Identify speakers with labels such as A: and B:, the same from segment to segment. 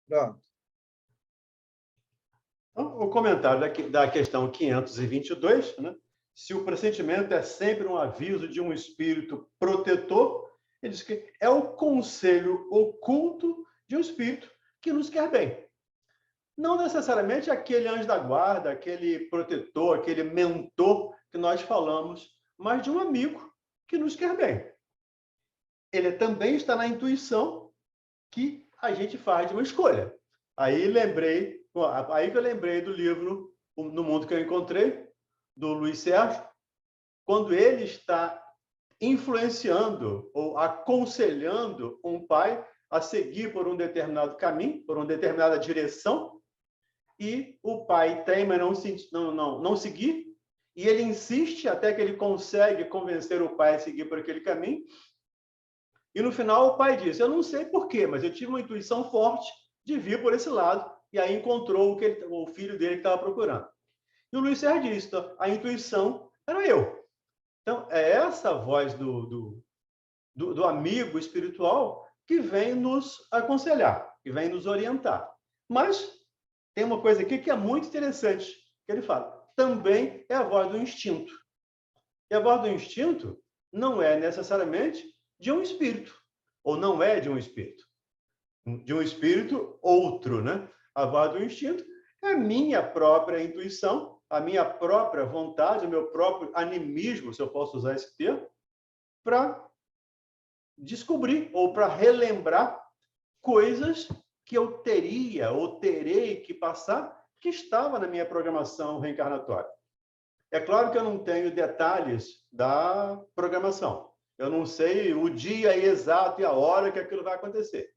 A: Pronto.
B: Então, o comentário da questão 522, né? Se o pressentimento é sempre um aviso de um espírito protetor, ele diz que é o conselho oculto de um espírito que nos quer bem. Não necessariamente aquele anjo da guarda, aquele protetor, aquele mentor que nós falamos, mas de um amigo que nos quer bem. Ele também está na intuição que a gente faz de uma escolha. Aí que eu lembrei do livro No Mundo que eu Encontrei, do Luiz Sérgio, quando ele está influenciando ou aconselhando um pai a seguir por um determinado caminho, por uma determinada direção, e o pai teima em não seguir, e ele insiste até que ele consegue convencer o pai a seguir por aquele caminho, e no final o pai diz, eu não sei porquê, mas eu tive uma intuição forte de vir por esse lado, e aí encontrou o filho dele que estava procurando. E o Luiz Sérgio diz, a intuição era eu. Então, é essa voz do amigo espiritual que vem nos aconselhar, que vem nos orientar. Mas tem uma coisa aqui que é muito interessante, que ele fala, também é a voz do instinto. E a voz do instinto não é necessariamente de um espírito, ou não é de um espírito. De um espírito outro, né? A voz do instinto é a minha própria intuição, a minha própria vontade, o meu próprio animismo, se eu posso usar esse termo, para descobrir ou para relembrar coisas que eu teria ou terei que passar que estava na minha programação reencarnatória. É claro que eu não tenho detalhes da programação. Eu não sei o dia exato e a hora que aquilo vai acontecer.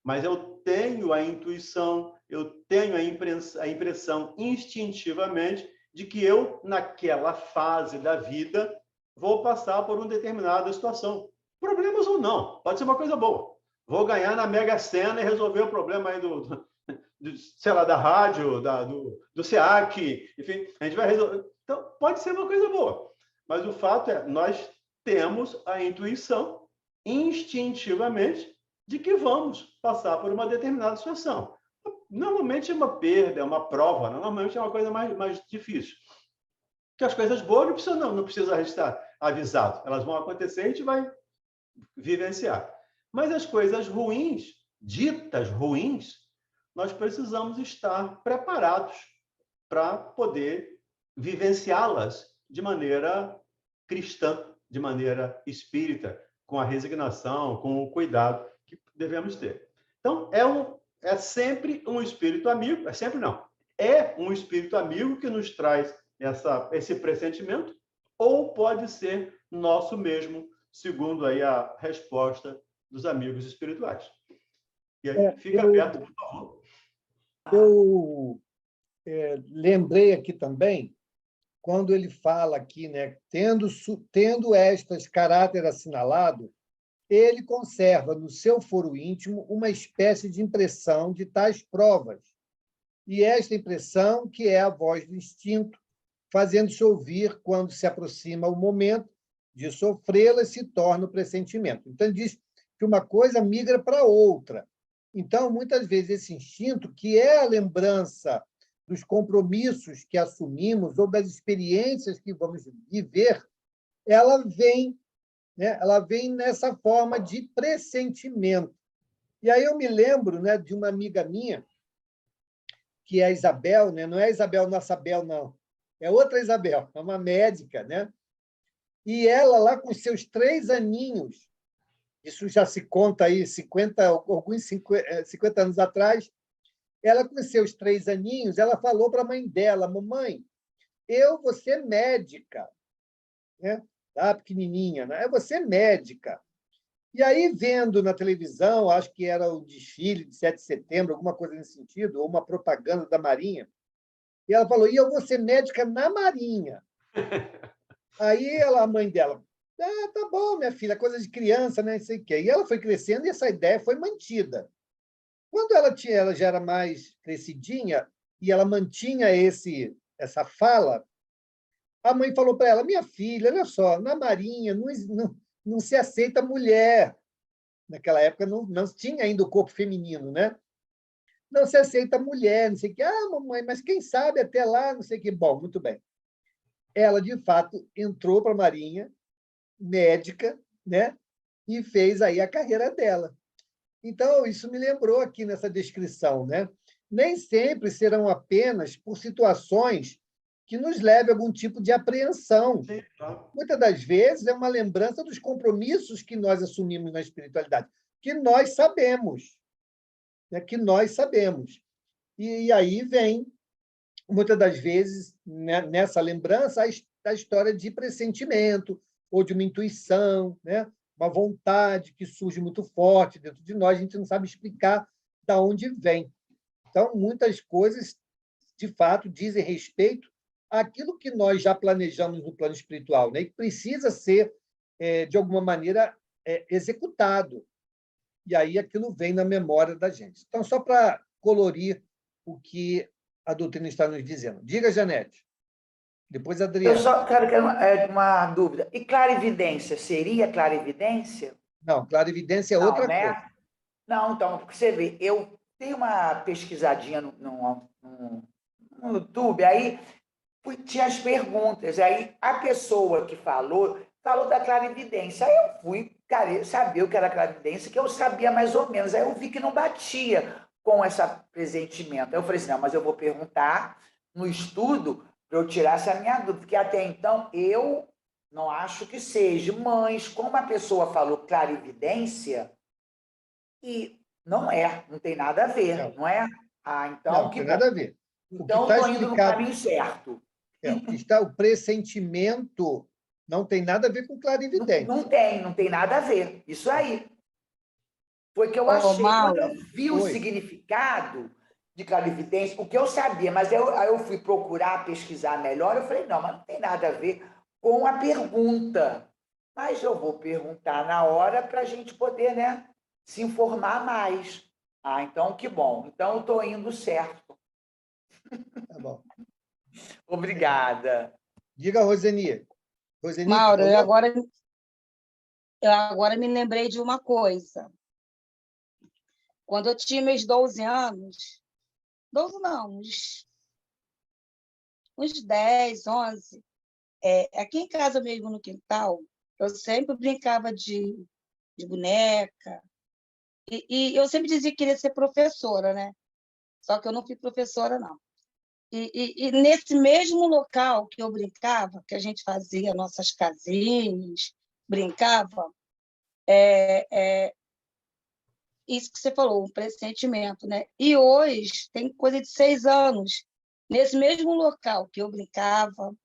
B: Mas eu tenho a intuição, eu tenho a impressão instintivamente de que eu, naquela fase da vida, vou passar por uma determinada situação. Problemas ou não, pode ser uma coisa boa. Vou ganhar na Mega Sena e resolver o problema aí sei lá, da rádio, do SEAC, enfim, a gente vai resolver. Então, pode ser uma coisa boa. Mas o fato é, nós temos a intuição, instintivamente, de que vamos passar por uma determinada situação. Normalmente é uma perda, é uma prova, normalmente é uma coisa mais difícil. Porque as coisas boas não precisa estar avisado. Elas vão acontecer e a gente vai vivenciar. Mas as coisas ruins, ditas ruins, nós precisamos estar preparados para poder vivenciá-las de maneira cristã, de maneira espírita, com a resignação, com o cuidado que devemos ter. Então, é sempre um espírito amigo, é sempre não, é um espírito amigo que nos traz esse pressentimento, ou pode ser nosso mesmo, segundo aí a resposta dos amigos espirituais. E aí, fica aberto, por favor.
A: Eu lembrei aqui também, quando ele fala aqui, né, tendo estas caráter assinalado, ele conserva no seu foro íntimo uma espécie de impressão de tais provas, e esta impressão que é a voz do instinto, fazendo-se ouvir quando se aproxima o momento de sofrê-la, se torna o pressentimento. Então, ele diz que uma coisa migra para outra. Então, muitas vezes, esse instinto, que é a lembrança dos compromissos que assumimos ou das experiências que vamos viver, ela vem, né? Ela vem nessa forma de pressentimento. E aí eu me lembro, né, de uma amiga minha, que é a Isabel, né? Não é a Isabel, nossa Bel, não. É outra Isabel, é uma médica, né? E ela, lá com seus 3 aninhos, isso já se conta aí 50 anos atrás, ela com seus 3 aninhos, ela falou para a mãe dela, mamãe, eu vou ser médica, né? Tá, pequenininha, né? Eu vou ser médica. E aí, vendo na televisão, acho que era o desfile de 7 de setembro, alguma coisa nesse sentido, ou uma propaganda da Marinha, e ela falou, e eu vou ser médica na Marinha. Aí a mãe dela, tá bom, minha filha, coisa de criança, né? Não sei o quê. E ela foi crescendo e essa ideia foi mantida. Quando ela já era mais crescidinha e ela mantinha essa fala, a mãe falou para ela, minha filha, olha só, na Marinha não se aceita mulher. Naquela época não tinha ainda o corpo feminino, né? não se aceita mulher, não sei o quê. Ah, mamãe, mas quem sabe até lá, não sei o quê. Bom, muito bem. Ela, de fato, entrou para a Marinha, médica, né? E fez aí a carreira dela. Então, isso me lembrou aqui nessa descrição, né? Nem sempre serão apenas por situações que nos levem a algum tipo de apreensão.
B: Sim, claro.
A: Muitas das vezes é uma lembrança dos compromissos que nós assumimos na espiritualidade, que nós sabemos, né? Que nós sabemos. E aí vem, muitas das vezes, né, nessa lembrança, a história de pressentimento ou de uma intuição, né? Uma vontade que surge muito forte dentro de nós, a gente não sabe explicar de onde vem. Então, muitas coisas, de fato, dizem respeito àquilo que nós já planejamos no plano espiritual, né? E que precisa ser, de alguma maneira, executado. E aí aquilo vem na memória da gente. Então, só para colorir o que a doutrina está nos dizendo. Diga, Janete. Depois,
C: Eu
A: Adriana.
C: só quero uma dúvida. E clarividência, seria clarividência?
A: Não, clarividência é
C: Não,
A: outra
C: né?
A: coisa.
C: Não, então, porque você vê, eu dei uma pesquisadinha no YouTube, aí tinha as perguntas, aí a pessoa que falou da clarividência. Aí eu fui saber o que era clarividência, que eu sabia mais ou menos. Aí eu vi que não batia com esse pressentimento. Aí eu falei assim, não, mas eu vou perguntar no estudo para eu tirar essa minha dúvida, porque até então eu não acho que seja. Mas, como a pessoa falou clarividência, e não tem nada a ver,
A: Não,
C: não é? Ah,
A: não,
C: então
A: não
C: que
A: tem nada
C: bom.
A: a ver. O que
C: Então eu
A: está
C: estou indo no
A: explicado,
C: caminho certo.
A: o que está, o pressentimento não tem nada a ver com
C: Não,
A: clarividência.
C: não tem nada a ver. Isso aí. Foi o que eu
D: Ô,
C: achei. Quando
D: Mauro,
C: eu vi o
A: Oi.
C: significado de clarividência, o que eu sabia, mas aí eu fui procurar, pesquisar melhor, eu falei, não, mas não tem nada a ver com a pergunta. Mas eu vou perguntar na hora para a gente poder, né, se informar mais. Ah, então que bom. Então eu estou indo certo.
A: Tá bom.
C: Obrigada.
A: Diga, Roseni. Roseni que
D: Mauro,
A: falou?
D: eu agora me lembrei de uma coisa. Quando eu tinha meus 12 anos, 12 não, uns 10, 11, aqui em casa mesmo, no quintal, eu sempre brincava de boneca, e eu sempre dizia que queria ser professora, né? Só que eu não fui professora, não. E nesse mesmo local que eu brincava, que a gente fazia nossas casinhas, brincava, isso que você falou, um pressentimento, né? E hoje, tem coisa de 6 anos, nesse mesmo local que eu brincava,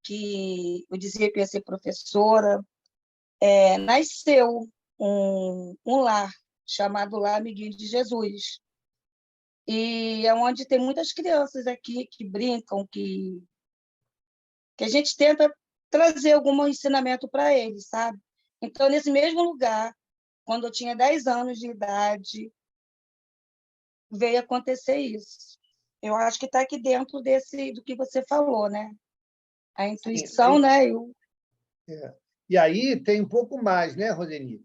D: que eu dizia que ia ser professora, nasceu um lar, chamado Lar Amiguinho de Jesus. E é onde tem muitas crianças aqui que brincam, que a gente tenta trazer algum ensinamento para eles, sabe? Então, nesse mesmo lugar, quando eu tinha 10 anos de idade, veio acontecer isso. Eu acho que está aqui dentro do que você falou, né? A
A: Sim.
D: intuição, né?
A: E aí tem um pouco mais, né, Roseni?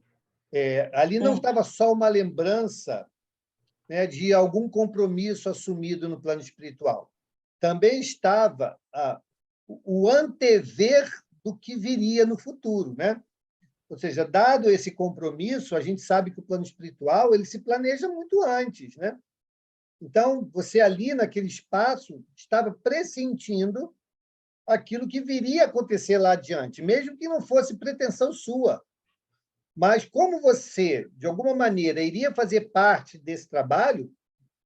A: Ali não estava só uma lembrança, né, de algum compromisso assumido no plano espiritual. Também estava o antever do que viria no futuro, né? Ou seja, dado esse compromisso, a gente sabe que o plano espiritual ele se planeja muito antes, né? Então, você ali naquele espaço estava pressentindo aquilo que viria a acontecer lá adiante, mesmo que não fosse pretensão sua. Mas como você, de alguma maneira, iria fazer parte desse trabalho,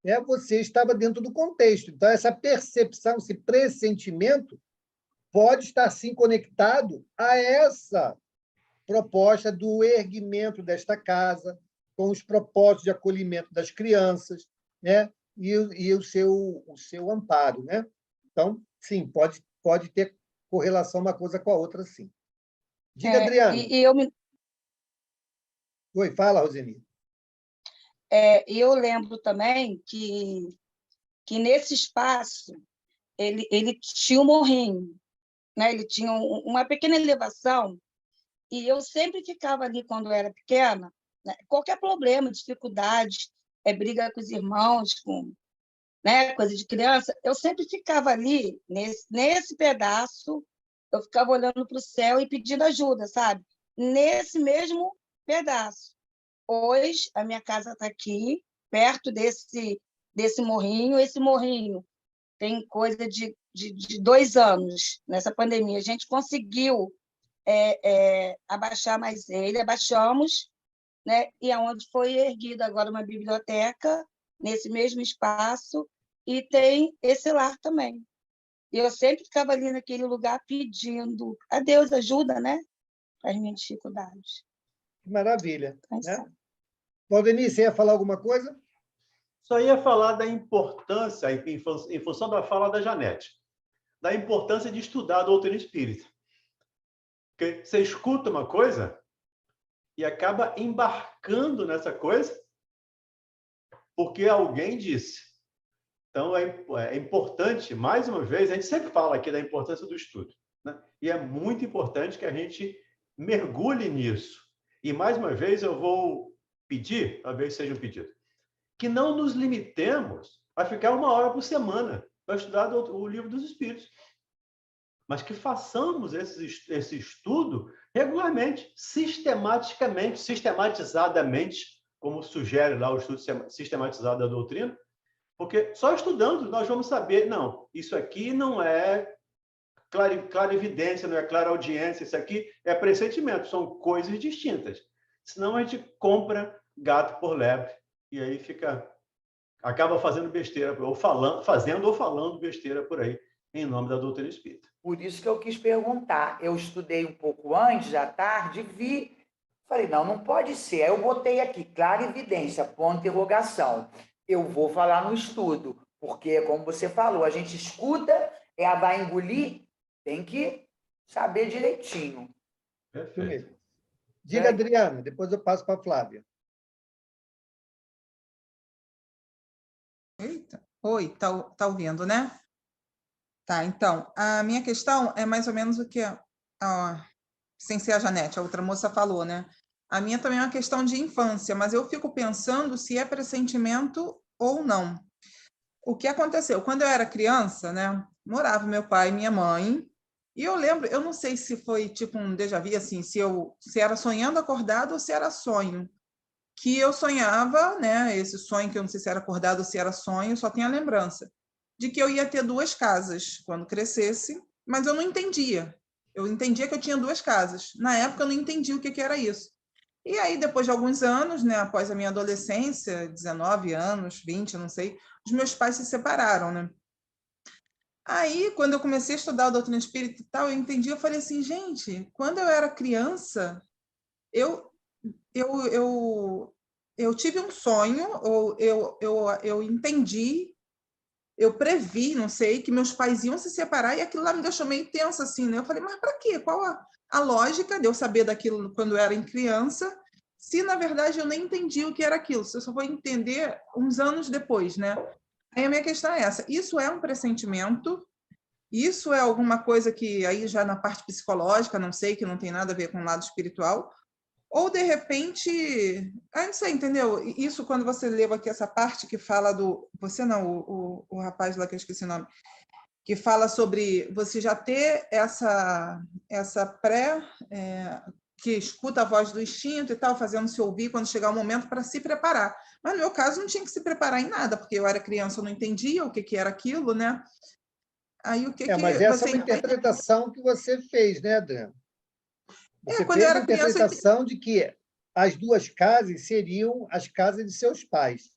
A: né, você estava dentro do contexto. Então, essa percepção, esse pressentimento, pode estar sim conectado a essa proposta do erguimento desta casa, com os propósitos de acolhimento das crianças, né? E o seu amparo. Né? Então, sim, pode ter correlação uma coisa com a outra, sim. Diga, Adriana. Oi, fala, Roseni.
D: E eu lembro também que nesse espaço ele tinha um morrinho, né? Ele tinha uma pequena elevação, e eu sempre ficava ali quando eu era pequena, né? Qualquer problema, dificuldade, briga com os irmãos, né, coisa de criança, eu sempre ficava ali, nesse pedaço, eu ficava olhando para o céu e pedindo ajuda, sabe? Nesse mesmo pedaço. Hoje, a minha casa está aqui, perto desse morrinho. Esse morrinho tem coisa de 2 anos, nessa pandemia. A gente conseguiu abaixar mais ele, abaixamos, né? E aonde foi erguida agora uma biblioteca, nesse mesmo espaço, e tem esse lar também. E eu sempre ficava ali naquele lugar pedindo a Deus ajuda, né? Para as minhas dificuldades.
A: Maravilha. Né? Valdemir, você ia falar alguma coisa?
B: Só ia falar da importância, em função da fala da Janete, da importância de estudar a doutrina espírita. Porque você escuta uma coisa e acaba embarcando nessa coisa porque alguém disse. Então, é importante, mais uma vez, a gente sempre fala aqui da importância do estudo, né? E é muito importante que a gente mergulhe nisso. E, mais uma vez, eu vou pedir, talvez seja um pedido, que não nos limitemos a ficar 1 hora por semana para estudar o Livro dos Espíritos, mas que façamos esse estudo regularmente, sistematicamente, sistematizadamente, como sugere lá o estudo sistematizado da doutrina, porque só estudando nós vamos saber, não, isso aqui não é clarividência, não é clareaudiência, isso aqui é pressentimento, são coisas distintas. Senão a gente compra gato por lebre e aí acaba fazendo besteira, fazendo ou falando besteira por aí, em nome da doutrina espírita.
C: Por isso que eu quis perguntar. Eu estudei um pouco antes, à tarde, vi. Falei, não pode ser. Aí eu botei aqui, clarividência, ponto de interrogação. Eu vou falar no estudo, porque, como você falou, a gente escuta, vai engolir, tem que saber direitinho.
B: Perfeito.
A: Diga, Adriana, depois eu passo para a Flávia.
E: Eita. Oi, tá ouvindo, né? Tá, então, a minha questão é mais ou menos o que, sem ser a Janete, a outra moça falou, né? A minha também é uma questão de infância, mas eu fico pensando se é pressentimento ou não. O que aconteceu? Quando eu era criança, né? Morava meu pai e minha mãe, e eu lembro, eu não sei se foi tipo um déjà vu, assim, se era sonhando acordado ou se era sonho, que eu sonhava, né? Esse sonho que eu não sei se era acordado ou se era sonho, só tenho a lembrança de que eu ia ter 2 casas quando crescesse, mas eu não entendia. Eu entendia que eu tinha 2 casas. Na época eu não entendia o que era isso. E aí, depois de alguns anos, né, após a minha adolescência, 19 anos, 20, eu não sei, os meus pais se separaram, né? Aí, quando eu comecei a estudar o doutrina espírita e tal, eu entendi, eu falei assim, gente, quando eu era criança, eu tive um sonho, ou eu entendi, eu previ, não sei, que meus pais iam se separar, e aquilo lá me deixou meio tensa, assim, né? Eu falei, mas para quê? Qual a lógica de eu saber daquilo quando eu era criança, se, na verdade, eu nem entendi o que era aquilo? Se eu só vou entender uns anos depois, né? Aí a minha questão é essa, isso é um pressentimento? Isso é alguma coisa que, aí já na parte psicológica, não sei, que não tem nada a ver com o lado espiritual, ou, de repente, não sei, entendeu? Isso, quando você leu aqui essa parte que fala do... Você não, o rapaz lá que eu esqueci o nome. Que fala sobre você já ter essa que escuta a voz do instinto e tal, fazendo-se ouvir quando chegar o momento para se preparar. Mas, no meu caso, não tinha que se preparar em nada, porque eu era criança, eu não entendia o que era aquilo, né? Aí,
A: mas essa é uma interpretação que você fez, né, Adriana? Você
E: quando
A: fez
E: eu era
A: a interpretação de que as 2 casas seriam as casas de seus pais.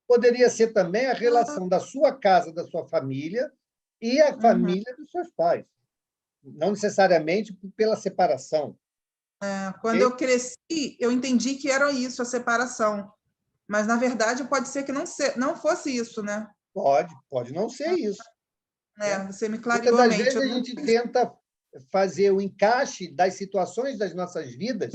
A: Poderia ser também a relação da sua casa, da sua família, e a família dos seus pais. Não necessariamente pela separação.
E: Quando eu cresci, eu entendi que era isso, a separação. Mas, na verdade, pode ser que não fosse isso, né?
A: Pode não ser isso.
E: Você me clareou
A: Muitas
E: a
A: das
E: mente.
A: vezes a gente tenta fazer o encaixe das situações das nossas vidas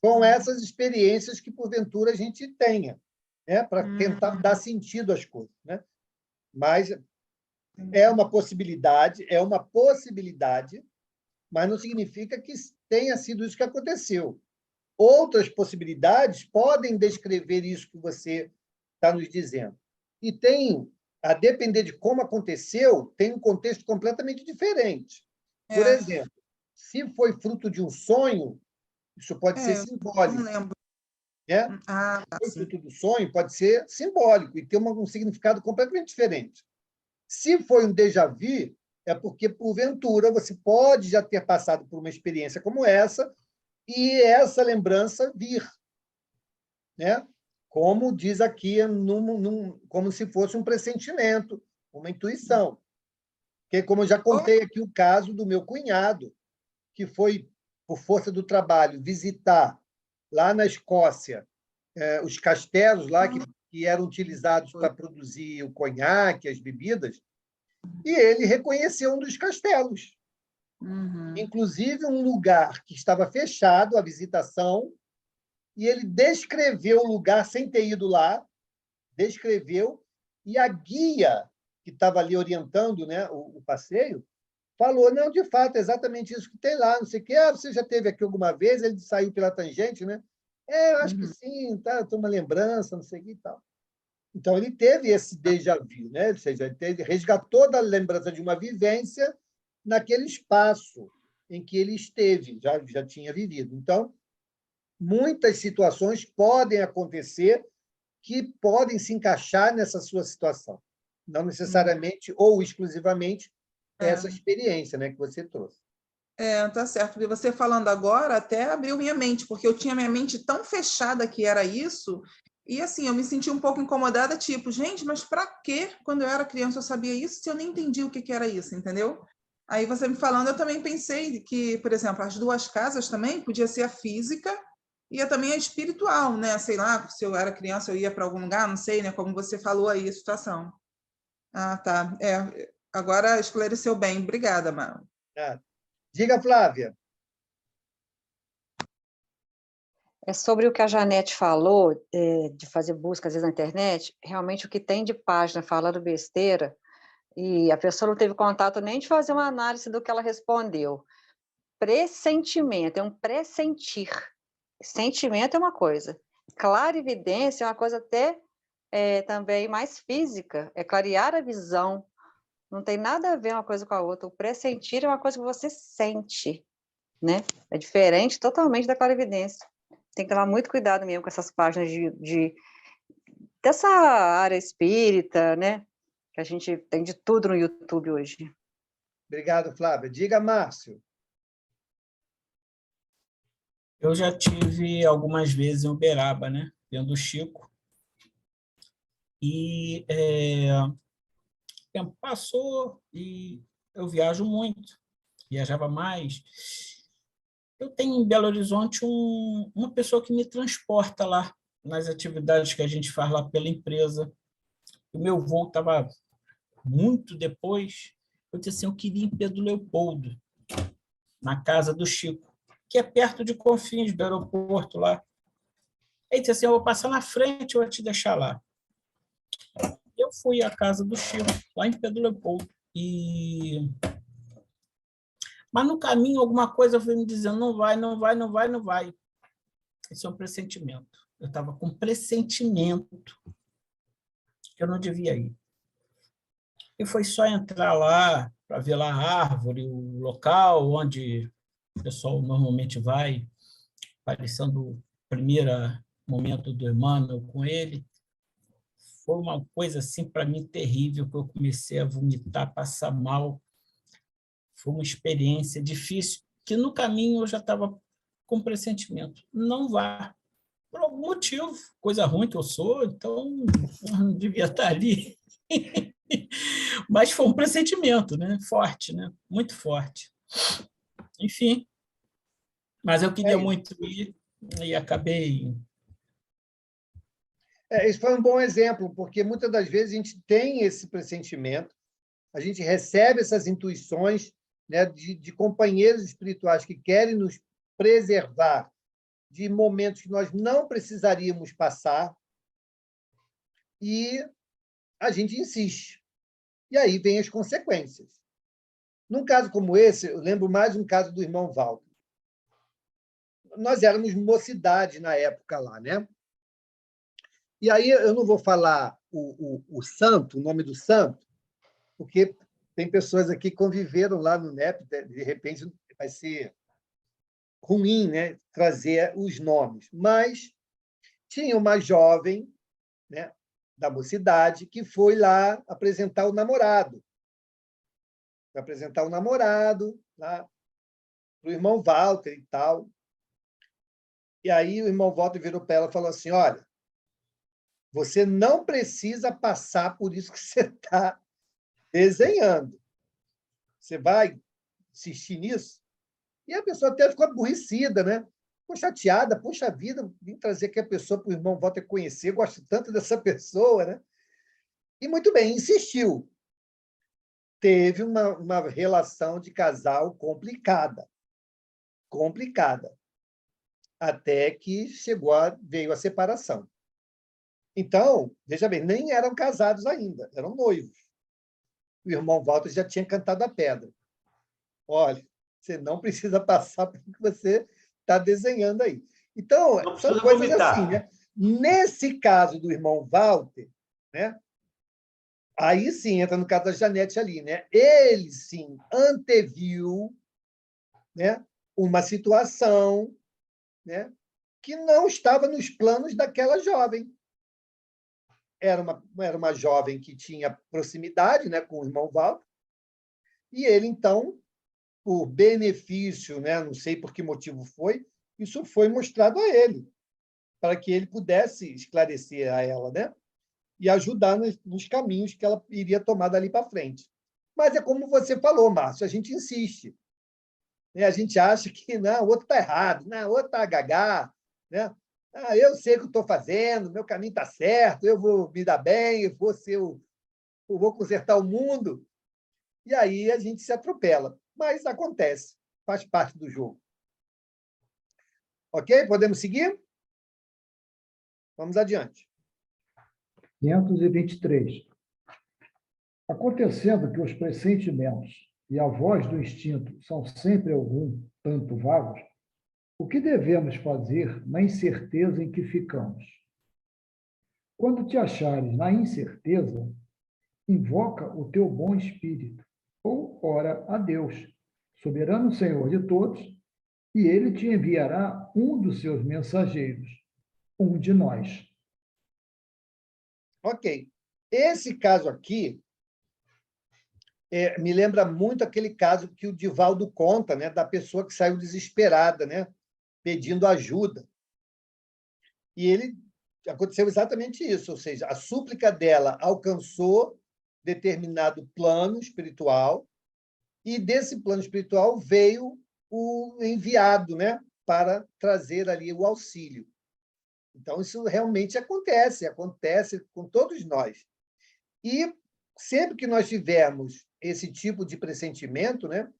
A: com essas experiências que, porventura, a gente tenha, né? Para tentar dar sentido às coisas. Né? Mas é uma possibilidade, mas não significa que tenha sido isso que aconteceu. Outras possibilidades podem descrever isso que você está nos dizendo. E tem, a depender de como aconteceu, tem um contexto completamente diferente. Por exemplo, se foi fruto de um sonho, isso pode ser
E: Não
A: simbólico.
E: lembro.
A: Né?
E: Tá,
A: O
E: sim.
A: fruto do sonho pode ser simbólico e ter um significado completamente diferente. Se foi um déjà vu, é porque, porventura, você pode já ter passado por uma experiência como essa e essa lembrança vir. Né? Como diz aqui, como se fosse um pressentimento, uma intuição. Que, como eu já contei aqui o caso do meu cunhado, que foi, por força do trabalho, visitar lá na Escócia os castelos lá que eram utilizados para produzir o conhaque, as bebidas, e ele reconheceu um dos castelos. Inclusive um lugar que estava fechado à visitação, e ele descreveu o lugar sem ter ido lá, descreveu, e a guia que estava ali orientando, né, o passeio, falou, não, de fato, é exatamente isso que tem lá, não sei o quê. Você já esteve aqui alguma vez? Ele saiu pela tangente, né? Eu acho que sim, tá, tem uma lembrança, não sei o que e tal. Então, ele teve esse déjà vu, né? Ou seja, ele resgatou da lembrança de uma vivência naquele espaço em que ele esteve, já tinha vivido. Então, muitas situações podem acontecer que podem se encaixar nessa sua situação. Não necessariamente ou exclusivamente essa experiência, né, que você trouxe.
E: Tá certo. E você falando agora até abriu minha mente, porque eu tinha minha mente tão fechada que era isso, e assim, eu me senti um pouco incomodada, tipo, gente, mas para quê? Quando eu era criança eu sabia isso, se eu nem entendi o que era isso, entendeu? Aí você me falando, eu também pensei que, por exemplo, as duas casas também podia ser a física e também a espiritual, né? Sei lá, se eu era criança eu ia para algum lugar, não sei, né? Como você falou aí a situação. Ah, tá. Agora esclareceu bem. Obrigada, Mara.
A: Diga, Flávia.
F: É sobre o que a Janete falou, de fazer busca, às vezes, na internet, realmente o que tem de página falando besteira, e a pessoa não teve contato nem de fazer uma análise do que ela respondeu. Pressentimento, é um pressentir. Sentimento é uma coisa. Clarividência é uma coisa até também mais física, é clarear a visão. Não tem nada a ver uma coisa com a outra. O pressentir é uma coisa que você sente, né? É diferente totalmente da clarividência. Tem que tomar muito cuidado mesmo com essas páginas dessa área espírita, né? Que a gente tem de tudo no YouTube hoje.
A: Obrigado, Flávia. Diga, Márcio.
G: Eu já tive algumas vezes em Uberaba, né? Vendo o Chico. E o tempo passou e eu viajo muito. Viajava mais. Eu tenho em Belo Horizonte uma pessoa que me transporta lá, nas atividades que a gente faz lá pela empresa. O meu voo estava muito depois. Eu disse assim, eu queria ir em Pedro Leopoldo, na casa do Chico, que é perto de Confins, do aeroporto lá. Ele disse assim, eu vou passar na frente, eu vou te deixar lá. Eu fui à casa do Chico, lá em Pedro Leopoldo. Mas no caminho alguma coisa foi me dizendo, não vai, não vai, não vai, não vai. Isso é um pressentimento. Eu estava com pressentimento que eu não devia ir. E foi só entrar lá, para ver lá a árvore, o local onde o pessoal normalmente vai, parecendo o primeiro momento do Emmanuel com ele. Foi uma coisa assim para mim terrível, que eu comecei a vomitar, passar mal. Foi uma experiência difícil, que no caminho eu já estava com pressentimento. Não vá. Por algum motivo, coisa ruim que eu sou, então eu não devia estar ali. Mas foi um pressentimento, né? Forte, né? Muito forte. Enfim, mas eu queria muito ir e acabei.
A: Esse foi um bom exemplo, porque muitas das vezes a gente tem esse pressentimento, a gente recebe essas intuições, né, de companheiros espirituais que querem nos preservar de momentos que nós não precisaríamos passar, e a gente insiste. E aí vem as consequências. Num caso como esse, eu lembro mais um caso do irmão Walter. Nós éramos mocidade na época lá, né? E aí eu não vou falar o santo, o nome do santo, porque tem pessoas aqui que conviveram lá no NEP, de repente vai ser ruim, né, trazer os nomes. Mas tinha uma jovem, né, da mocidade que foi lá apresentar o namorado. Foi apresentar o namorado lá para o irmão Walter e tal. E aí o irmão Walter virou para ela e falou assim: olha, você não precisa passar por isso que você está desenhando. Você vai insistir nisso? E a pessoa até ficou aborrecida, né? Ficou chateada. Poxa vida, vim trazer aqui a pessoa para o irmão Walter conhecer, gosto tanto dessa pessoa, né? E muito bem, insistiu. Teve uma relação de casal complicada. Complicada. Até que veio a separação. Então, veja bem, nem eram casados ainda, eram noivos. O irmão Walter já tinha cantado a pedra. Olha, você não precisa passar pelo que você está desenhando aí. Então,
B: Não
A: são
B: precisa
A: coisas
B: vomitar.
A: assim, né? Nesse caso do irmão Walter, né? Aí sim entra no caso da Janete ali, né? Ele sim anteviu, né, uma situação, né, que não estava nos planos daquela jovem. Era uma jovem que tinha proximidade, né, com o irmão Walter, e ele, então, por benefício, né, não sei por que motivo foi, isso foi mostrado a ele, para que ele pudesse esclarecer a ela, né, e ajudar nos caminhos que ela iria tomar dali para frente. Mas é como você falou, Márcio, a gente insiste. Né? A gente acha que não, o outro está errado, não, o outro está gagá, né? Ah, eu sei o que estou fazendo, meu caminho está certo, eu vou me dar bem, eu vou consertar o mundo. E aí a gente se atropela. Mas acontece, faz parte do jogo. Ok? Podemos seguir? Vamos adiante.
H: 523. Acontecendo que os pressentimentos e a voz do instinto são sempre algum tanto vagos, o que devemos fazer na incerteza em que ficamos? Quando te achares na incerteza, invoca o teu bom espírito, ou ora a Deus, soberano Senhor de todos, e ele te enviará um dos seus mensageiros, um de nós.
A: Ok. Esse caso aqui me lembra muito aquele caso que o Divaldo conta, né, da pessoa que saiu desesperada, né, pedindo ajuda. E aconteceu exatamente isso, ou seja, a súplica dela alcançou determinado plano espiritual, e desse plano espiritual veio o enviado, né, para trazer ali o auxílio. Então, isso realmente acontece com todos nós. E sempre que nós tivermos esse tipo de pressentimento, né,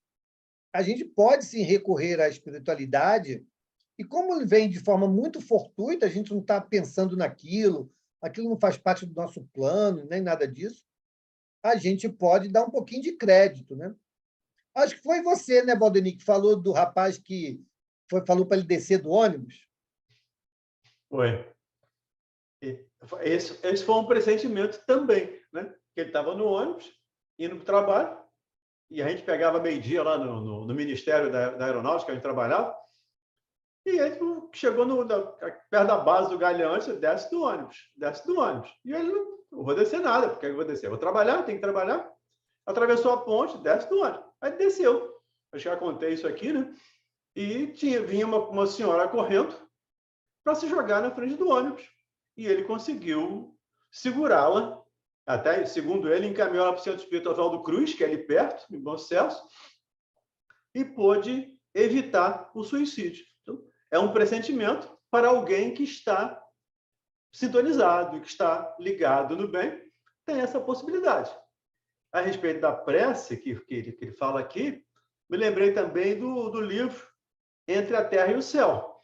A: a gente pode sim recorrer à espiritualidade, e como ele vem de forma muito fortuita, a gente não está pensando naquilo, aquilo não faz parte do nosso plano, nem nada disso, a gente pode dar um pouquinho de crédito, né? Acho que foi você, né, Valdemir, que falou do rapaz que falou para ele descer do ônibus?
B: Foi. Esse foi um pressentimento também, né? Que ele estava no ônibus, indo para o trabalho, e a gente pegava meio-dia lá no Ministério da Aeronáutica, a gente trabalhava, e ele chegou perto da base do Galeão, desce do ônibus. E ele, não vou descer nada, porque eu vou descer. Eu vou trabalhar, tenho que trabalhar. Atravessou a ponte, desce do ônibus. Aí desceu. Eu já contei isso aqui, né? E vinha uma senhora correndo para se jogar na frente do ônibus. E ele conseguiu segurá-la, até, segundo ele, encaminhou ela para o Centro Espírita Oswaldo Cruz, que é ali perto, em Bom Sucesso, e pôde evitar o suicídio. Então, é um pressentimento para alguém que está sintonizado, que está ligado no bem, tem essa possibilidade. A respeito da prece que ele fala aqui, me lembrei também do livro Entre a Terra e o Céu,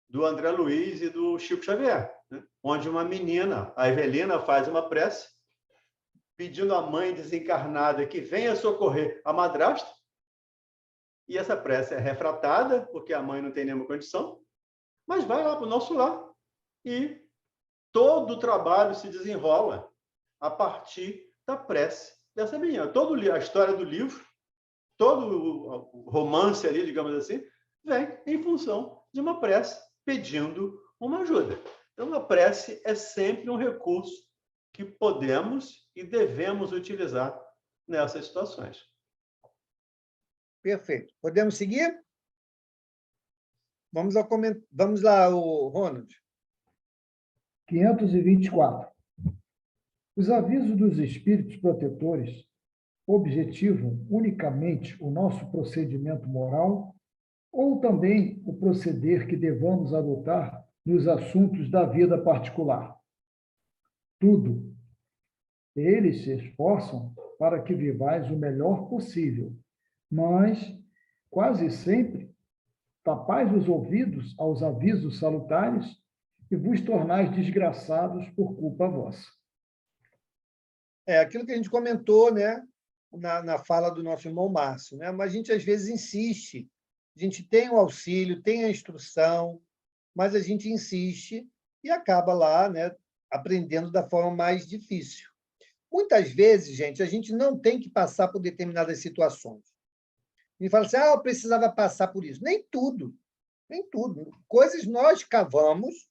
B: do André Luiz e do Chico Xavier, né? Onde uma menina, a Evelina, faz uma prece pedindo à mãe desencarnada que venha socorrer a madrasta, e essa prece é refratada, porque a mãe não tem nenhuma condição, mas vai lá para o nosso lar e todo o trabalho se desenrola a partir da prece dessa menina. Toda a história do livro, todo o romance ali, digamos assim, vem em função de uma prece pedindo uma ajuda. Então, a prece é sempre um recurso que podemos e devemos utilizar nessas situações.
A: Perfeito. Podemos seguir? Vamos lá, o Ronald.
H: 524. Os avisos dos espíritos protetores objetivam unicamente o nosso procedimento moral ou também o proceder que devamos adotar nos assuntos da vida particular? Tudo. Eles se esforçam para que vivais o melhor possível, mas quase sempre tapais os ouvidos aos avisos salutares e vos tornais desgraçados por culpa vossa.
A: É aquilo que a gente comentou, né, na fala do nosso irmão Márcio, né? Mas a gente às vezes insiste. A gente tem o auxílio, tem a instrução, mas a gente insiste e acaba lá, né, aprendendo da forma mais difícil. Muitas vezes, gente, a gente não tem que passar por determinadas situações. E fala assim, eu precisava passar por isso. Nem tudo, nem tudo. Coisas nós cavamos,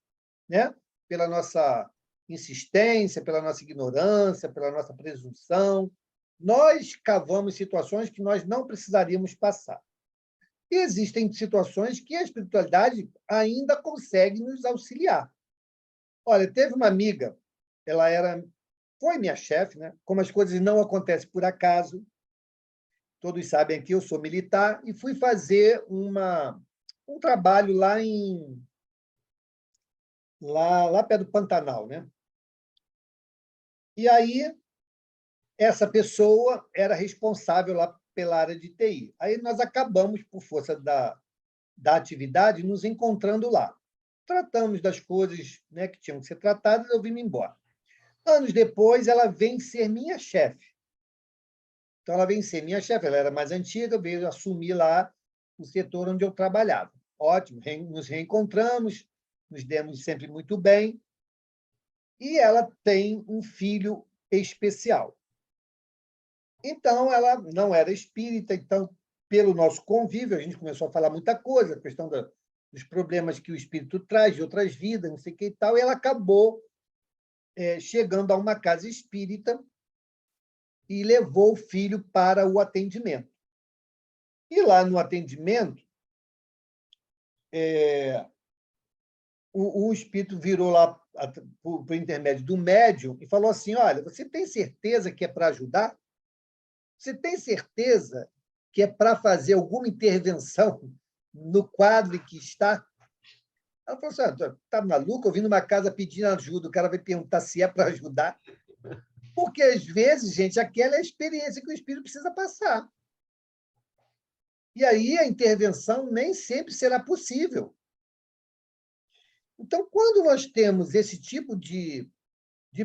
A: né, pela nossa insistência, pela nossa ignorância, pela nossa presunção. Nós cavamos situações que nós não precisaríamos passar. E existem situações que a espiritualidade ainda consegue nos auxiliar. Olha, teve uma amiga, foi minha chefe, né? Como as coisas não acontecem por acaso, todos sabem que eu sou militar, e fui fazer um trabalho lá perto do Pantanal, né? E aí, essa pessoa era responsável lá pela área de TI. Aí nós acabamos, por força da atividade, nos encontrando lá. Tratamos das coisas, né, que tinham que ser tratadas, eu vim embora. Anos depois, ela vem ser minha chefe. Então, ela vem ser minha chefe, ela era mais antiga, veio assumir lá o setor onde eu trabalhava. Ótimo, nos reencontramos, nos demos sempre muito bem, e ela tem um filho especial. Então, ela não era espírita, então, pelo nosso convívio, a gente começou a falar muita coisa, a questão dos problemas que o espírito traz de outras vidas, não sei o que e tal, e ela acabou chegando a uma casa espírita e levou o filho para o atendimento. E lá no atendimento, o espírito virou lá por intermédio do médium e falou assim, olha, você tem certeza que é para ajudar? Você tem certeza que é para fazer alguma intervenção no quadro em que está? Ela falou assim, está maluco? Eu vim numa casa pedindo ajuda, o cara vai perguntar se é para ajudar. Porque, às vezes, gente, aquela é a experiência que o espírito precisa passar. E aí a intervenção nem sempre será possível. Então, quando nós temos esse tipo de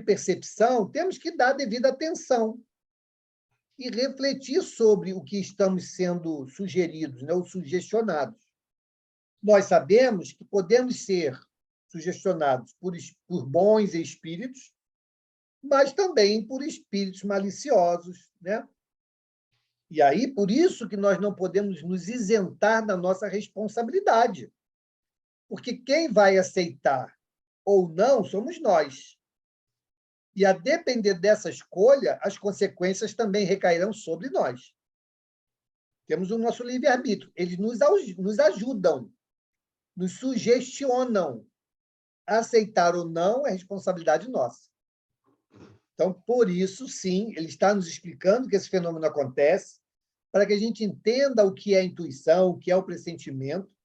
A: percepção, temos que dar devida atenção e refletir sobre o que estamos sendo sugeridos, né, ou sugestionados. Nós sabemos que podemos ser sugestionados por bons espíritos, mas também por espíritos maliciosos, né? E aí, por isso que nós não podemos nos isentar da nossa responsabilidade. Porque quem vai aceitar ou não somos nós. E, a depender dessa escolha, as consequências também recairão sobre nós. Temos o nosso livre-arbítrio. Eles nos ajudam, nos sugestionam. Aceitar ou não é responsabilidade nossa. Então, por isso, sim, ele está nos explicando que esse fenômeno acontece, para que a gente entenda o que é intuição, o que é o pressentimento,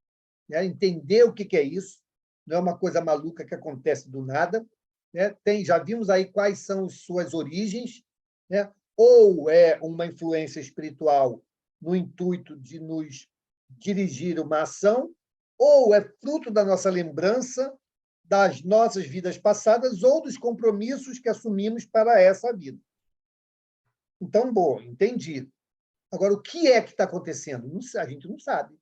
A: né? Entender o que é isso, não é uma coisa maluca que acontece do nada. Né? Já vimos aí quais são suas origens, né? Ou é uma influência espiritual no intuito de nos dirigir uma ação, ou é fruto da nossa lembrança das nossas vidas passadas ou dos compromissos que assumimos para essa vida. Então, bom, entendi. Agora, o que é que está acontecendo? A gente não sabe.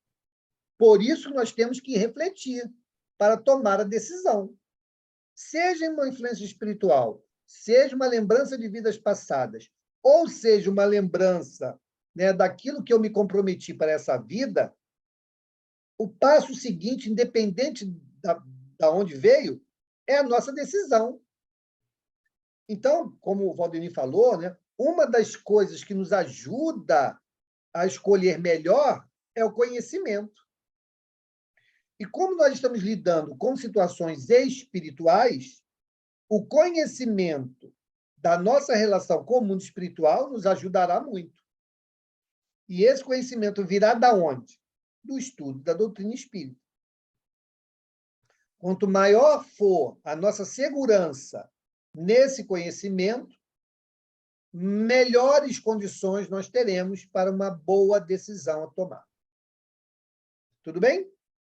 A: Por isso, nós temos que refletir para tomar a decisão. seja uma influência espiritual, seja uma lembrança de vidas passadas, ou seja uma lembrança, né, daquilo que eu me comprometi para essa vida, o passo seguinte, independente da onde veio, é a nossa decisão. Então, como o Valdemir falou, né, uma das coisas que nos ajuda a escolher melhor é o conhecimento. E como nós estamos lidando com situações espirituais, o conhecimento da nossa relação com o mundo espiritual nos ajudará muito. E esse conhecimento virá da onde? Do estudo da doutrina espírita. Quanto maior for a nossa segurança nesse conhecimento, melhores condições nós teremos para uma boa decisão a tomar. Tudo bem?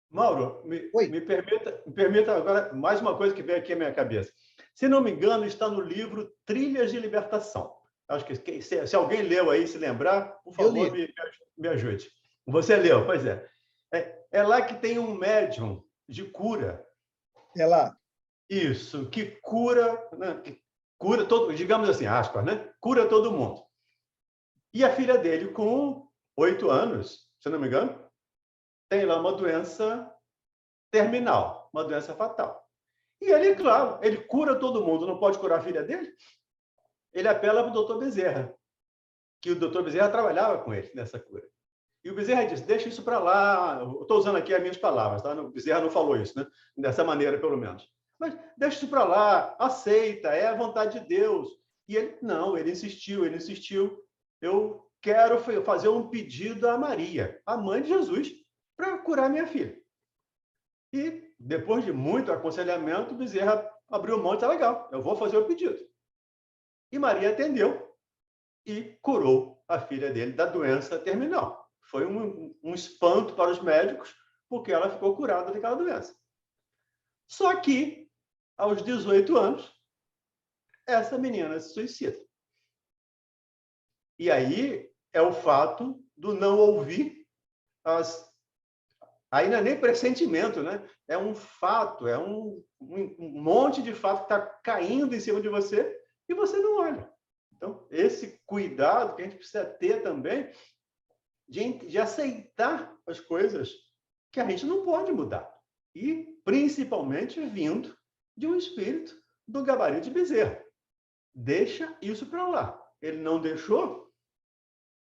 B: Mauro, me permita agora mais uma coisa que veio aqui à minha cabeça. Se não me engano, está no livro Trilhas de Libertação. Acho que se alguém leu aí, se lembrar, por favor, me ajude. Você leu, pois é. É lá que tem um médium de cura.
A: É lá.
B: Isso, que cura, né? Que cura todo, digamos assim, aspas, né? Cura todo mundo. E a filha dele, com 8 anos, se não me engano, tem lá uma doença terminal, uma doença fatal. E ele, claro, ele cura todo mundo, não pode curar a filha dele? Ele apela para o doutor Bezerra, que o doutor Bezerra trabalhava com ele nessa cura. E o Bezerra disse, deixa isso para lá, eu estou usando aqui as minhas palavras, tá? O Bezerra não falou isso, né? Dessa maneira, pelo menos. Mas deixa isso para lá, aceita, é a vontade de Deus. E ele, não, ele insistiu. Eu quero fazer um pedido a Maria, a mãe de Jesus, para curar minha filha. E, depois de muito aconselhamento, o Bezerra abriu mão e disse, legal, eu vou fazer o pedido. E Maria atendeu e curou a filha dele da doença terminal. Foi um espanto para os médicos, porque ela ficou curada daquela doença. Só que, aos 18 anos, essa menina se suicida. E aí é o fato do não ouvir aí não é nem pressentimento, né? É um fato, é um monte de fato que está caindo em cima de você e você não olha. Então, esse cuidado que a gente precisa ter também de aceitar as coisas que a gente não pode mudar. E, principalmente, vindo de um espírito do gabarito de Bezerra. Deixa isso para lá. Ele não deixou,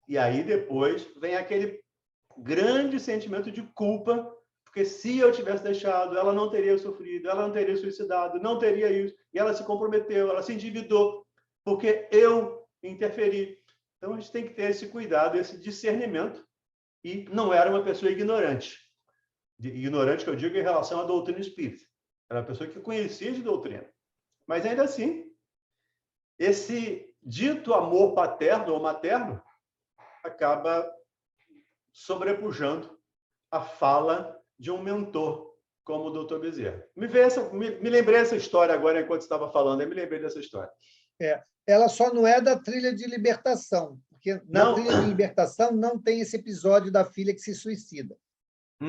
B: e aí depois vem aquele grande sentimento de culpa, porque se eu tivesse deixado, ela não teria sofrido, ela não teria suicidado, não teria isso, e ela se comprometeu, ela se endividou, porque eu interferi. Então, a gente tem que ter esse cuidado, esse discernimento, e não era uma pessoa ignorante. Ignorante que eu digo em relação à doutrina espírita. Era uma pessoa que conhecia de doutrina. Mas, ainda assim, esse dito amor paterno ou materno acaba sobrepujando a fala de um mentor como o doutor Bezerra. Me lembrei dessa história agora, enquanto estava falando, eu me lembrei dessa história.
A: Ela só não é da trilha de libertação, porque na trilha de libertação não tem esse episódio da filha que se suicida.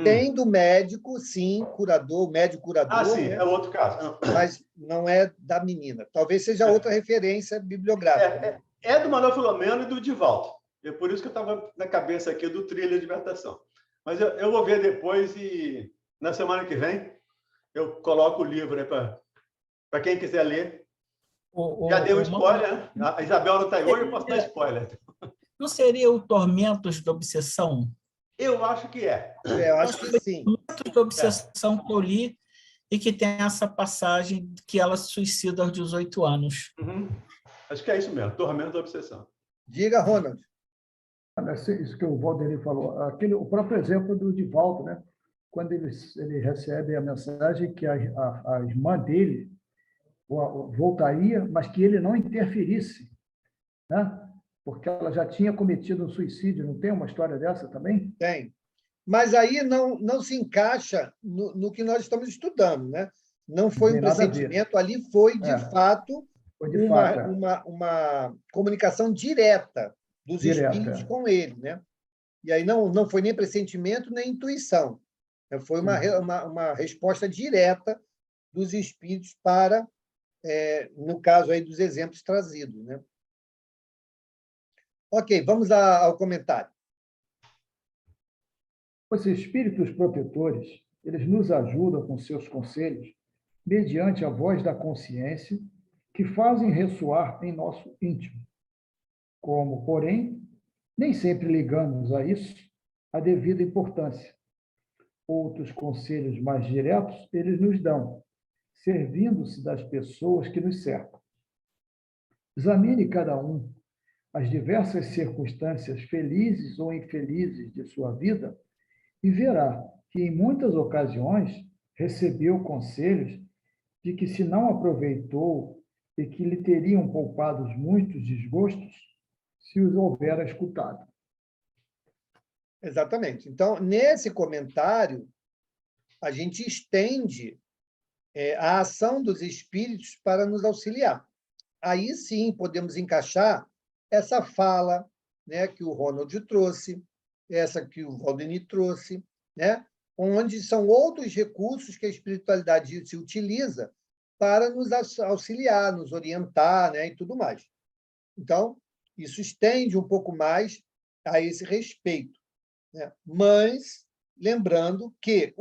A: Tem do médico, sim, curador, médico curador.
B: Ah, sim,
A: né?
B: é outro caso.
A: Mas não é da menina. Talvez seja outra referência bibliográfica.
B: É do Manuel Filomeno e do Divaldo. É por isso que eu estava na cabeça aqui do Trilha de Libertação. Mas eu vou ver depois e na semana que vem eu coloco o livro aí para quem quiser ler. Já deu um spoiler, né? A Isabel não está aí hoje, eu posso dar spoiler.
G: Não seria o Tormentos da Obsessão?
B: Eu acho que é.
A: Eu acho que sim.
G: Tormentos da Obsessão que eu li e que tem essa passagem que ela se suicida aos 18 anos.
B: Acho que é isso mesmo, Tormento da Obsessão.
A: Diga, Ronald.
H: Isso que o Valdemir falou, o próprio exemplo do Divaldo, né? Quando ele recebe a mensagem que a irmã dele voltaria, mas que ele não interferisse, né? Porque ela já tinha cometido um suicídio. Não tem uma história dessa também?
A: Tem. Mas aí não se encaixa no que nós estamos estudando, né? Não foi um pressentimento, ali foi, de fato, uma comunicação direta dos espíritos com ele, né? E aí não foi nem pressentimento, nem intuição. Foi uma resposta direta dos espíritos para, no caso aí dos exemplos trazidos, né? Ok, vamos ao comentário.
H: Os espíritos protetores, eles nos ajudam com seus conselhos mediante a voz da consciência que fazem ressoar em nosso íntimo. Como, porém, nem sempre ligamos a isso a devida importância. Outros conselhos mais diretos eles nos dão, servindo-se das pessoas que nos cercam. Examine cada um as diversas circunstâncias felizes ou infelizes de sua vida e verá que, em muitas ocasiões, recebeu conselhos de que, se não aproveitou e que lhe teriam poupado muitos desgostos, se os houvera escutado.
A: Exatamente. Então, nesse comentário, a gente estende a ação dos espíritos para nos auxiliar. Aí sim podemos encaixar essa fala, né, que o Ronald trouxe, essa que o Valdemir trouxe, né, onde são outros recursos que a espiritualidade se utiliza para nos auxiliar, nos orientar, né, e tudo mais. Então, isso estende um pouco mais a esse respeito, né? Mas, lembrando que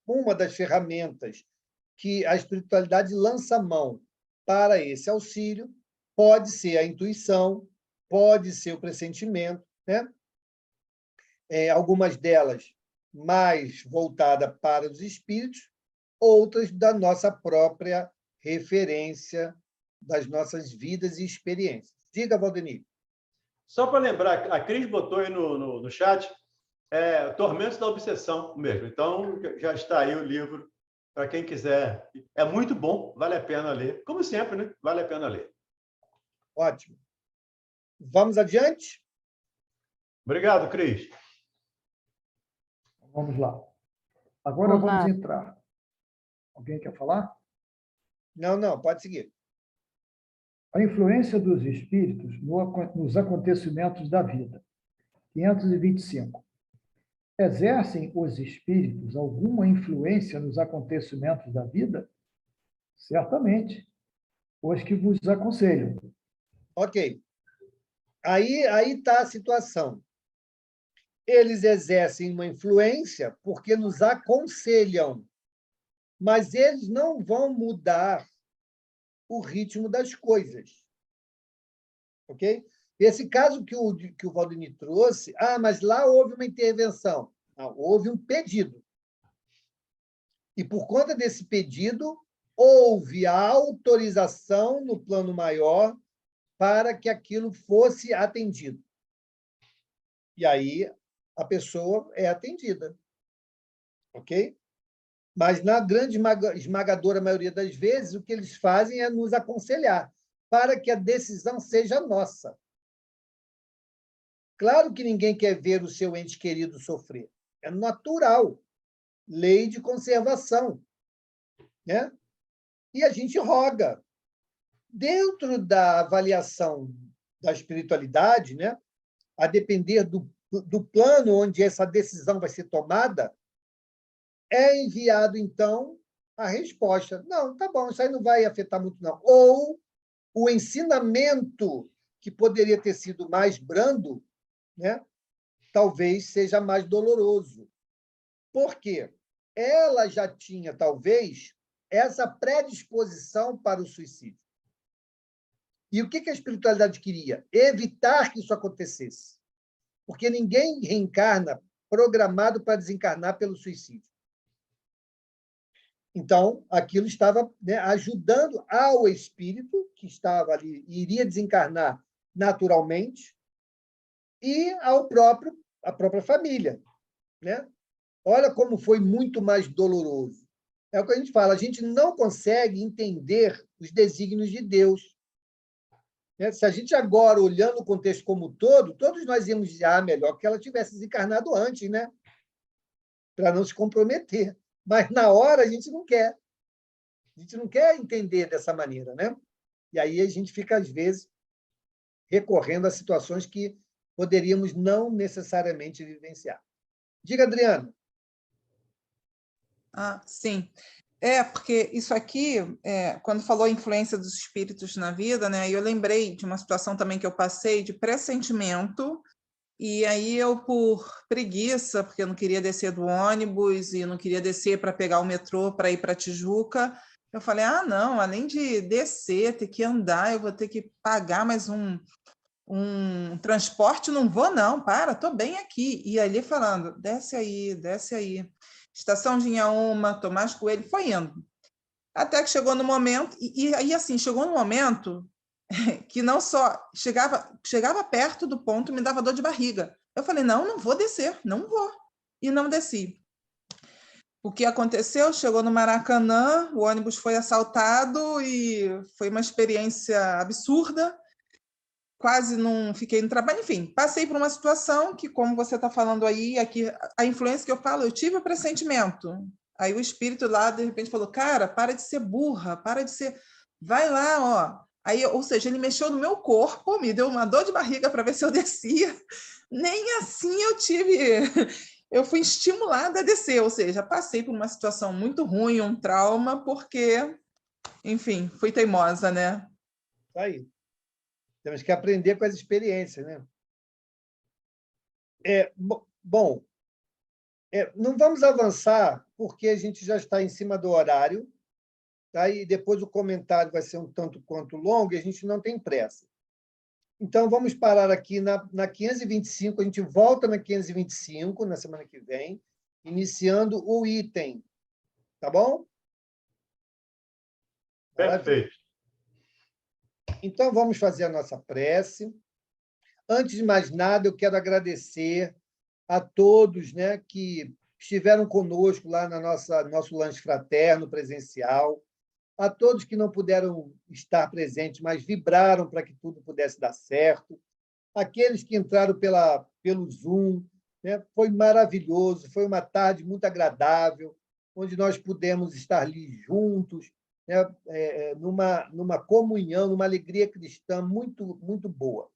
A: uma das ferramentas que a espiritualidade lança mão para esse auxílio pode ser a intuição, pode ser o pressentimento, né? Algumas delas mais voltadas para os espíritos, outras da nossa própria referência, das nossas vidas e experiências. Diga, Valdemir.
B: Só para lembrar, a Cris botou aí no chat, Tormentos da Obsessão mesmo. Então, já está aí o livro, para quem quiser. É muito bom, vale a pena ler. Como sempre, né? Vale a pena ler.
A: Ótimo. Vamos adiante?
B: Obrigado, Cris.
H: Vamos lá. Agora vamos entrar. Alguém quer falar?
A: Não, pode seguir.
H: A influência dos espíritos nos acontecimentos da vida. 525. Exercem os espíritos alguma influência nos acontecimentos da vida? Certamente. Os que vos aconselham.
A: Ok. Aí está a situação. Eles exercem uma influência porque nos aconselham, mas eles não vão mudar o ritmo das coisas. Ok? Esse caso que o Valdemir trouxe, mas lá houve uma intervenção. Não, houve um pedido. E, por conta desse pedido, houve a autorização no plano maior para que aquilo fosse atendido. E aí a pessoa é atendida. Ok? Mas, na grande esmagadora maioria das vezes, o que eles fazem é nos aconselhar para que a decisão seja nossa. Claro que ninguém quer ver o seu ente querido sofrer. É natural. Lei de conservação, né? E a gente roga. Dentro da avaliação da espiritualidade, né? A depender do plano onde essa decisão vai ser tomada, é enviado, então, a resposta. Não, tá bom, isso aí não vai afetar muito, não. Ou o ensinamento, que poderia ter sido mais brando, né? Talvez seja mais doloroso. Por quê? Ela já tinha, talvez, essa predisposição para o suicídio. E o que a espiritualidade queria? Evitar que isso acontecesse. Porque ninguém reencarna programado para desencarnar pelo suicídio. Então, aquilo estava, né, ajudando ao espírito, que estava ali, iria desencarnar naturalmente, e à própria família, né? Olha como foi muito mais doloroso. É o que a gente fala, a gente não consegue entender os desígnios de Deus. Se a gente agora, olhando o contexto como um todo, todos nós íamos dizer, melhor que ela tivesse desencarnado antes, né? Para não se comprometer. Mas, na hora, a gente não quer. A gente não quer entender dessa maneira, né? E aí a gente fica, às vezes, recorrendo a situações que poderíamos não necessariamente vivenciar. Diga, Adriana.
E: Sim. Porque isso aqui, quando falou a influência dos espíritos na vida, né, eu lembrei de uma situação também que eu passei de pressentimento, e aí eu, por preguiça, porque eu não queria descer do ônibus e não queria descer para pegar o metrô para ir para Tijuca, eu falei, não, além de descer, ter que andar, eu vou ter que pagar mais um transporte, não vou não, estou bem aqui. E ali falando, desce aí, desce aí. Estação de Inhaúma, Tomás Coelho, foi indo. Até que chegou no momento, e aí assim, chegou no momento que não só chegava perto do ponto, me dava dor de barriga. Eu falei, não vou descer, não vou. E não desci. O que aconteceu? Chegou no Maracanã, o ônibus foi assaltado e foi uma experiência absurda. Quase não fiquei no trabalho, enfim, passei por uma situação que, como você está falando aí, aqui, a influência que eu falo, eu tive o pressentimento. Aí o espírito lá, de repente, falou, cara, para de ser burra, para de ser... Vai lá, ó. Aí, ou seja, ele mexeu no meu corpo, me deu uma dor de barriga para ver se eu descia. Nem assim eu tive... Eu fui estimulada a descer, ou seja, passei por uma situação muito ruim, um trauma, porque, enfim, fui teimosa, né?
A: Tá aí. Temos que aprender com as experiências, né? Bom, não vamos avançar, porque a gente já está em cima do horário, tá? E depois o comentário vai ser um tanto quanto longo e a gente não tem pressa. Então, vamos parar aqui na 525, a gente volta na 525, na semana que vem, iniciando o item. Tá bom?
B: Perfeito.
A: Então, vamos fazer a nossa prece. Antes de mais nada, eu quero agradecer a todos, né, que estiveram conosco lá no nosso lanche fraterno presencial, a todos que não puderam estar presentes, mas vibraram para que tudo pudesse dar certo, aqueles que entraram pelo Zoom, né, foi maravilhoso, foi uma tarde muito agradável, onde nós pudemos estar ali juntos, né, numa comunhão, numa alegria cristã muito, muito boa.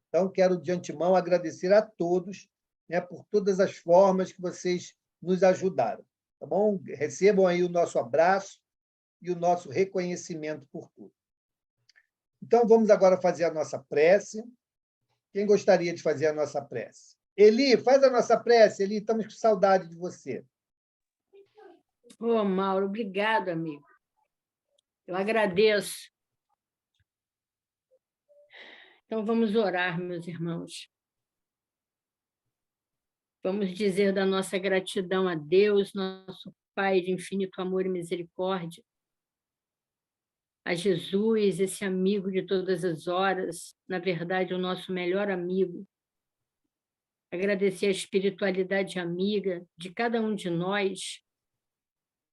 A: Então, quero, de antemão, agradecer a todos, né, por todas as formas que vocês nos ajudaram. Tá bom? Recebam aí o nosso abraço e o nosso reconhecimento por tudo. Então, vamos agora fazer a nossa prece. Quem gostaria de fazer a nossa prece? Eli, faz a nossa prece. Eli, estamos com saudade de você.
I: Mauro, obrigado, amigo. Eu agradeço. Então, vamos orar, meus irmãos. Vamos dizer da nossa gratidão a Deus, nosso Pai de infinito amor e misericórdia, a Jesus, esse amigo de todas as horas, na verdade, o nosso melhor amigo. Agradecer a espiritualidade amiga de cada um de nós,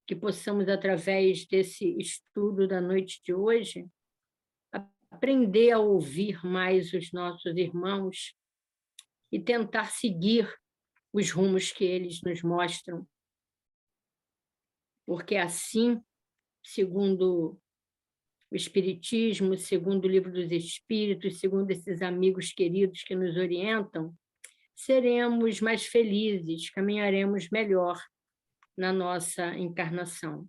I: que possamos, através desse estudo da noite de hoje, aprender a ouvir mais os nossos irmãos e tentar seguir os rumos que eles nos mostram. Porque assim, segundo o Espiritismo, segundo o Livro dos Espíritos, segundo esses amigos queridos que nos orientam, seremos mais felizes, caminharemos melhor na nossa encarnação.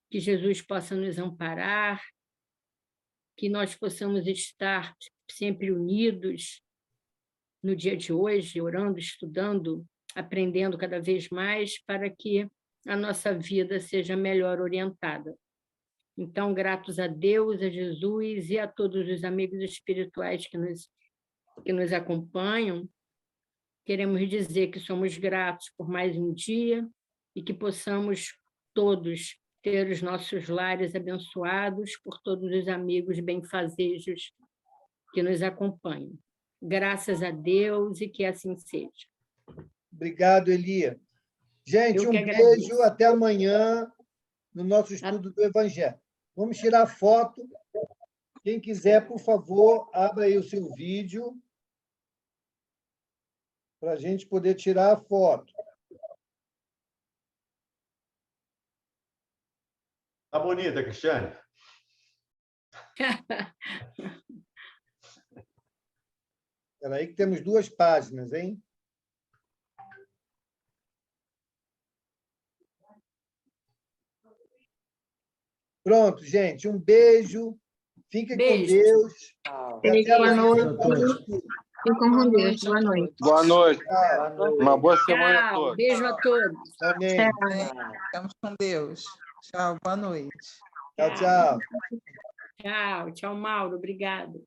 I: Que Jesus possa nos amparar, que nós possamos estar sempre unidos no dia de hoje, orando, estudando, aprendendo cada vez mais para que a nossa vida seja melhor orientada. Então, gratos a Deus, a Jesus e a todos os amigos espirituais que nos acompanham, queremos dizer que somos gratos por mais um dia e que possamos todos ter os nossos lares abençoados por todos os amigos benfazejos que nos acompanham. Graças a Deus e que assim seja.
A: Obrigado, Eli. Gente, um beijo, até amanhã no nosso estudo do Evangelho. Vamos tirar foto. Quem quiser, por favor, abra aí o seu vídeo para a gente poder tirar a foto.
B: Tá bonita, Cristiane?
A: Espera aí que temos 2 páginas, hein? Pronto, gente. Um beijo. Fiquem com
I: Beijo.
A: Deus.
C: Tchau.
A: E até
J: Boa
A: amanhã.
J: noite. Fiquem com Deus. Boa noite.
K: Boa noite.
C: Boa noite.
K: Uma boa semana a
I: Tchau.
K: todos.
I: Beijo a todos.
A: Amém.
E: Ficamos com Deus. Tchau, boa noite.
A: Tchau, tchau.
I: Tchau, tchau, Mauro. Obrigada.